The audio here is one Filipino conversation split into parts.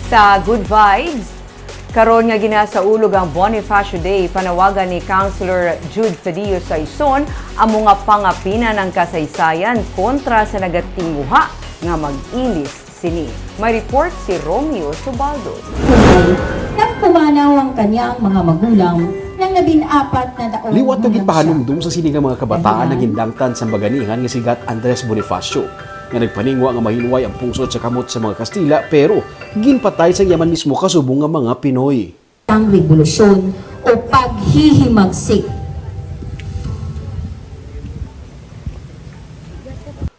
Sa Good Vibes, karon nga ginasaulog ang Bonifacio Day, panawagan ni Councilor Jude Fedillo Saison ang mga pangapina ng kasaysayan kontra sa nagatinguha nga mag-ilis sini. May report si Romeo Subaldo. Nang pumanaw ang kanyang mga magulang ng 14 na taon. Liwat na gipahanumdum sa sinigang mga kabataan na gindangtan sa baganihan nga sigat Andres Bonifacio nga nagpaningwa nga mahinway ang pungsod sa kamot sa mga Kastila pero ginpatay sa yaman mismo kasubong nga mga Pinoy. Ang revolusyon o paghihimagsik.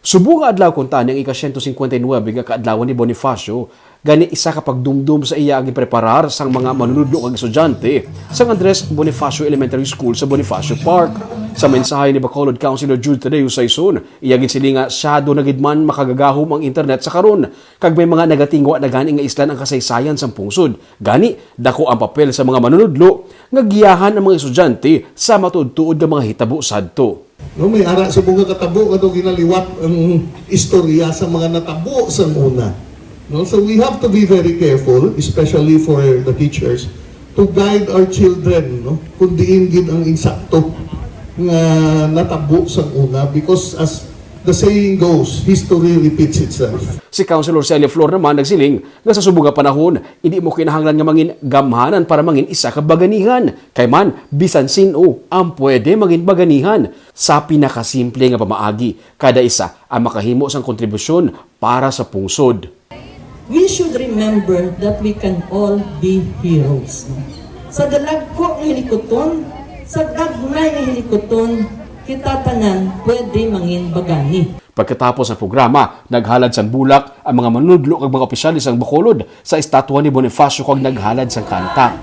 Subong nga adlaw kunta ang ika-159 nga kaadlawan ni Bonifacio gani isa ka pagdumdum sa iya ang ipreparar sang mga manunudlo kag estudyante sa Andres Bonifacio Elementary School sa Bonifacio Park. Sa mensahe ni Bacolod Councilor Jude Fedillo Saison, iya ginsilinga syado na gid man makagagahom ang internet sa karon kag may mga nagatingwa na gani nga islan ang kasaysayan sa pungsod. Gani dako ang papel sa mga manunudlo nga giyahan ang mga estudyante sa matud-tuod nga mga hitabo sadto. No, may ara sa bunga katabo ato ginaliwat ang istorya sa mga natabo sa una. No, so we have to be very careful, especially for the teachers, to guide our children, no, kung diin gid ang insakto nga natabo sa una, because as the saying goes, history repeats itself. Si Councilor Celia Flor naman nagsiling nga sa subong nga panahon, hindi mo kinahanglan nga mangin gamhanan para mangin isa ka baganihan. Kay man, bisan sino ang pwede mangin baganihan sa pinakasimple nga pamaagi. Kada isa ang makahimo sang kontribusyon para sa pungsod. We should remember that we can all be heroes. Sa dalagko nga hilikoton, sa dagnay nga hilikoton, kita tanan pwede mangin bagani. Pagkatapos ng programa, naghalad sang bulak ang mga manunudlo kag mga opisyalis sang Bacolod sa estatwa ni Bonifacio kag naghalad sang kanta.